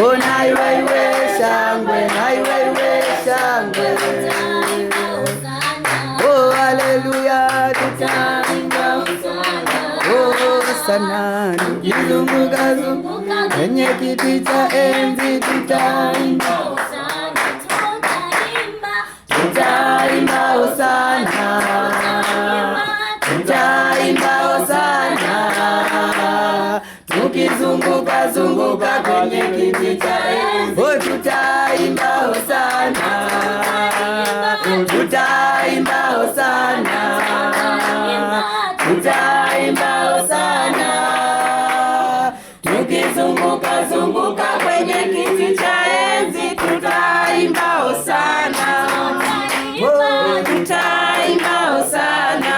Oh, naiwewe shangwe, naiwewe shangwe. Oh, haleluya, tutaimba oh sana. Tukizunguka zunguka kwenye kiti cha enzi tutaimba hosana, tutaimba hosana. Tukizunguka zunguka kwenye kiti cha enzi tutaimba hosana, tutaimba hosana, tutaimba hosana. Tukizunguka zunguka kwenye kiti cha enzi tutaimba hosana, tutaimba hosana,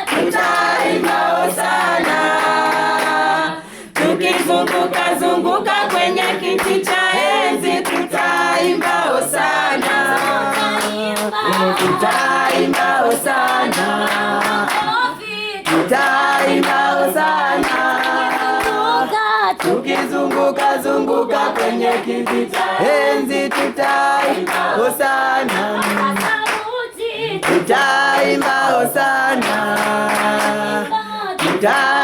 tutaimba hosana. Tukizunguka zunguka kwenye kiti cha enzi tutaimba hosana, tutaimba hosana, tutaimba hosana. Tukizunguka zunguka kwenye kiti cha enzi tutaimba hosana, tutaimba hosana, tutaimba